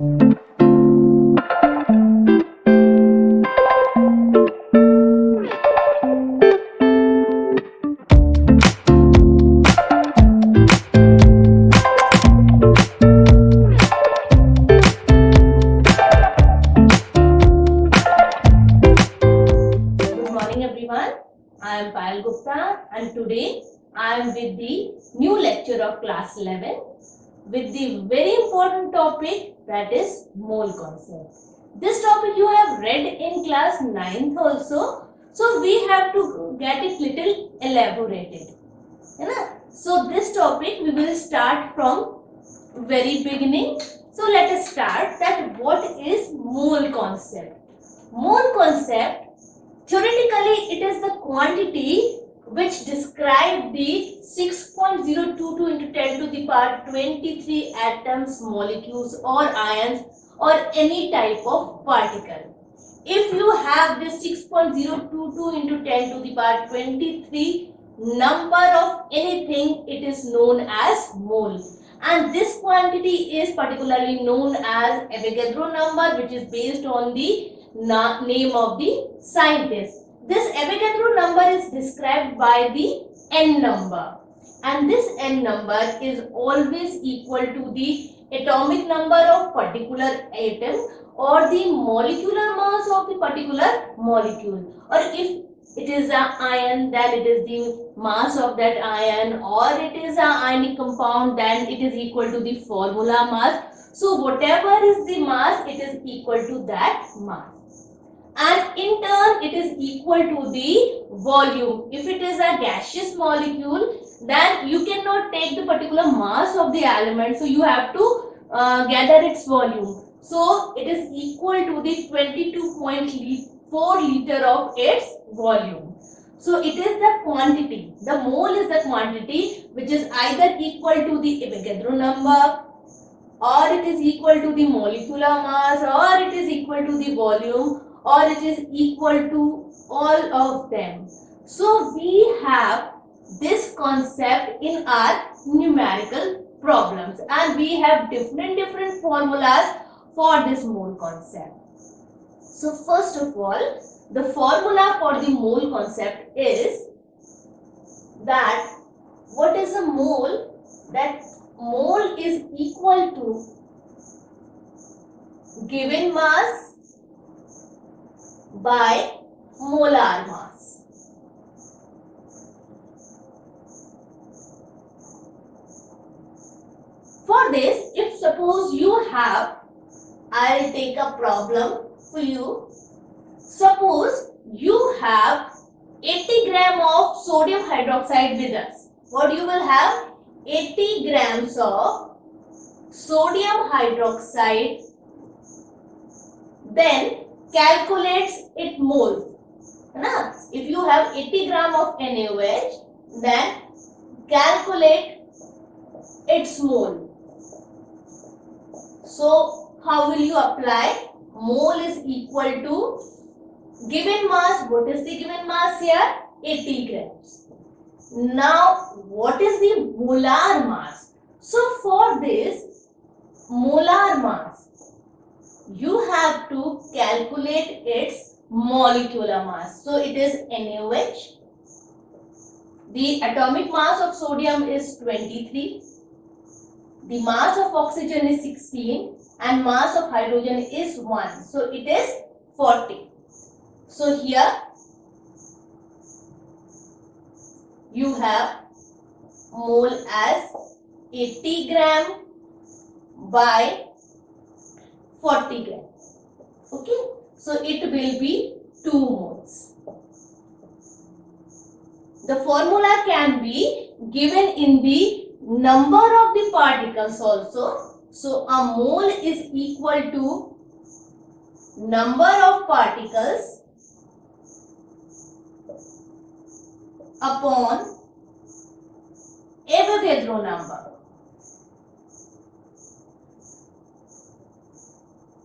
I am Payal Gupta and today I am with the new lecture of class 11 with the very important topic, that is mole concept. This topic you have read in class 9th also, so we have to get it little elaborated. So this topic we will start from very beginning. So let us start that what is mole concept. Mole concept, theoretically, it is the quantity which describe the 6.022 into 10 to the power 23 atoms, molecules or ions or any type of particle. If you have this 6.022 into 10 to the power 23 number of anything, it is known as mole. And this quantity is particularly known as Avogadro number, which is based on the name of the scientist. This Avogadro number is described by the N number, and this N number is always equal to the atomic number of particular atom or the molecular mass of the particular molecule, or if it is an ion, then it is the mass of that ion, or it is an ionic compound, then it is equal to the formula mass. So whatever is the mass, it is equal to that mass. And in turn it is equal to the volume. If it is a gaseous molecule, then you cannot take the particular mass of the element, so you have to gather its volume. So it is equal to the 22.4 liter of its volume. So it is the quantity, the mole is the quantity which is either equal to the Avogadro number, or it is equal to the molecular mass, or it is equal to the volume, or it is equal to all of them. So we have this concept in our numerical problems, and we have different formulas for this mole concept. So first of all, the formula for the mole concept is that what is a mole? That mole is equal to given mass by molar mass. For this, if suppose you have, I'll take a problem for you. Suppose you have 80 gram of sodium hydroxide with us. What you will have? 80 grams of sodium hydroxide. Then calculates its moles. If you have 80 gram of NaOH, then calculate its mole. So how will you apply? Mole is equal to given mass. What is the given mass here? 80 grams. Now what is the molar mass? So for this molar mass, you have to calculate its molecular mass. So it is NaOH. The atomic mass of sodium is 23. The mass of oxygen is 16 and mass of hydrogen is 1. So it is 40. So here you have mole as 80 gram by 40 grams. Okay, so it will be 2 moles. The formula can be given in the number of the particles also. So a mole is equal to number of particles upon Avogadro number.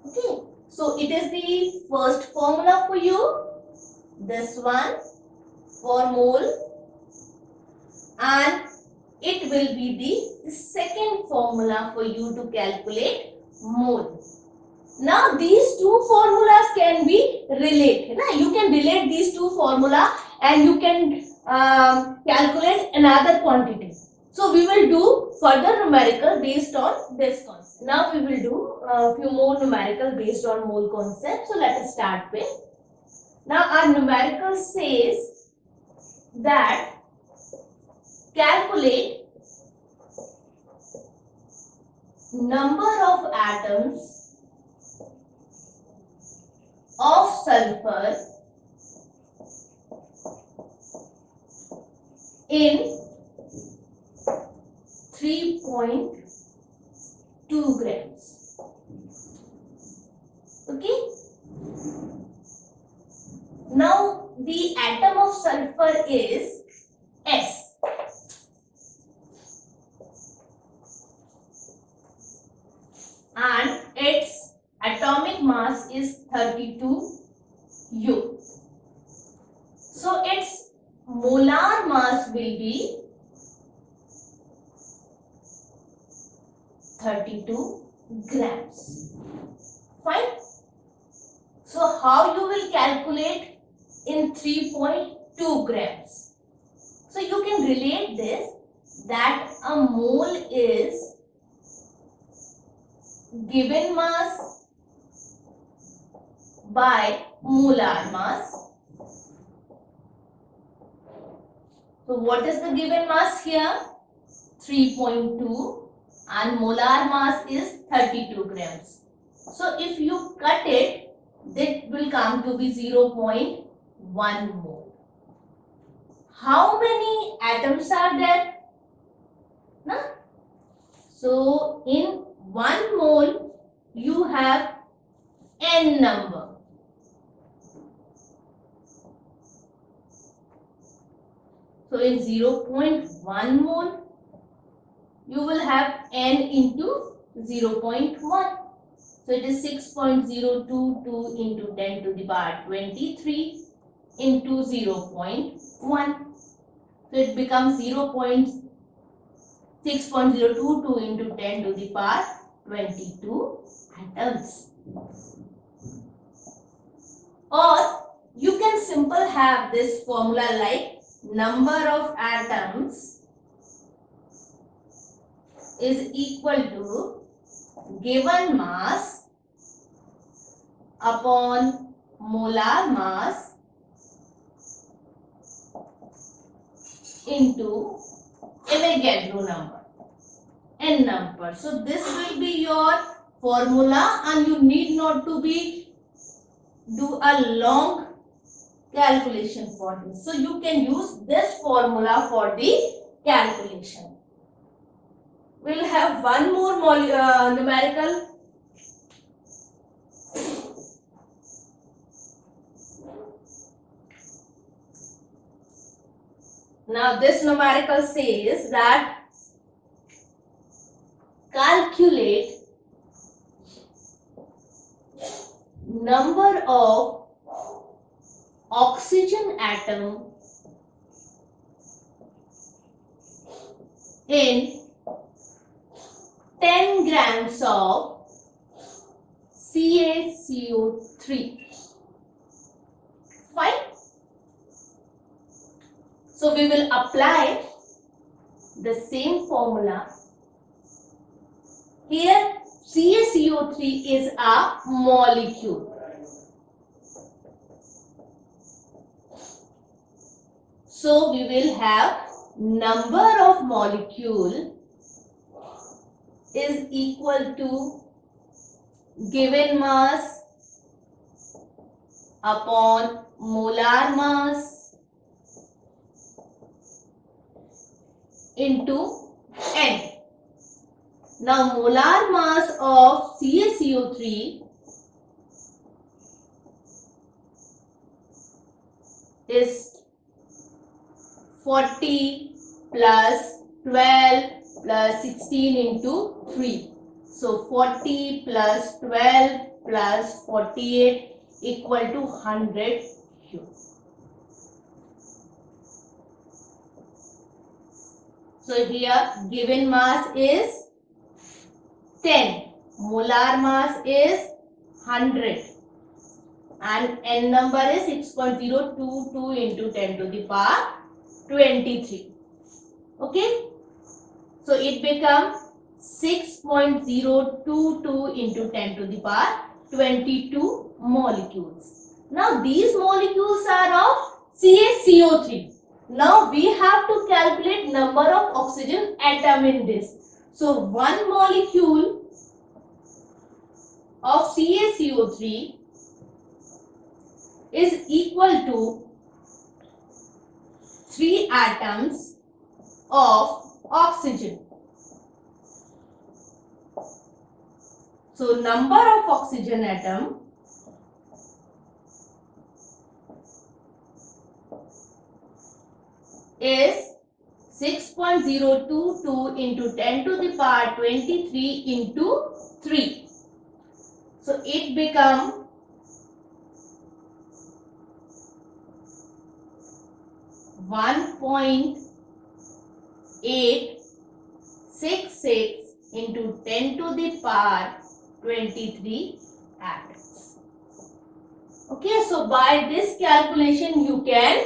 Okay, so it is the first formula for you, this one for mole, and it will be the second formula for you to calculate mole. Now these two formulas can be related. You can relate these two formula and you can calculate another quantity. So we will do further numerical based on this concept. Now we will do a few more numerical based on mole concept. So let us start with. Now our numerical says that calculate number of atoms of sulfur in 3.2 grams. Okay. Now the atom of sulfur is S. And its atomic mass is 32 U. So its molar mass will be 32 grams. Fine. So how you will calculate in 3.2 grams? So you can relate this that a mole is given mass by molar mass. So what is the given mass here? 3.2 and molar mass is 32 grams. So if you cut it, that will come to be 0.1 mole. How many atoms are there? No? So in 1 mole you have n number. So in 0.1 mole you will have n into 0.1. So it is 6.022 into 10 to the power 23 into 0.1. So it becomes 6.022 into 10 to the power 22 atoms. Or you can simply have this formula like number of atoms is equal to given mass upon molar mass into Avogadro number, n number. So this will be your formula and you need not to do a long calculation for this. So you can use this formula for the calculation. We'll have one more numerical. Now this numerical says that calculate number of oxygen atom in 10 grams of CaCO3. Fine. So we will apply the same formula. Here CaCO3 is a molecule. So we will have number of molecule is equal to given mass upon molar mass into N. Now molar mass of CaCO3 is 40 plus 12 plus 16 into 3. So 40 plus 12 plus 48 equal to 100 U. So here given mass is 10, molar mass is 100, and n number is 6.022 into 10 to the power 23. Okay, so it becomes 6.022 into 10 to the power 22 molecules. Now these molecules are of CaCO3. Now we have to calculate number of oxygen atom in this. So one molecule of CaCO3 is equal to 3 atoms of oxygen. So number of oxygen atom is 6.022 into 10 to the power 23 into 3. So it becomes 1.866 into 10 to the power 23 atoms. Okay, so by this calculation you can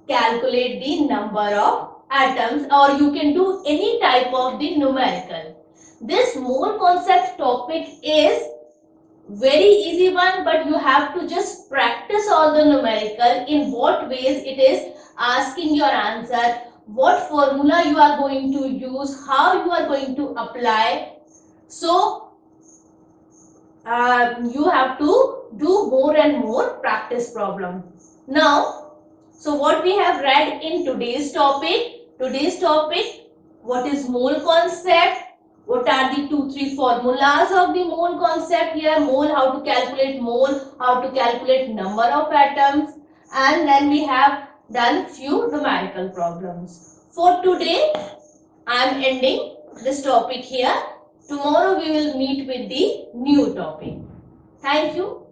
calculate the number of atoms, or you can do any type of the numerical. This mole concept topic is very easy one, but you have to just practice all the numerical, in what ways it is asking your answer, what formula you are going to use, how you are going to apply. So you have to do more and more practice problem. Now, so what we have read in today's topic, what is mole concept, what are the 2-3 formulas of the mole concept here, mole, how to calculate mole, how to calculate number of atoms, and then we have done few numerical problems. For today, I am ending this topic here. Tomorrow we will meet with the new topic. Thank you.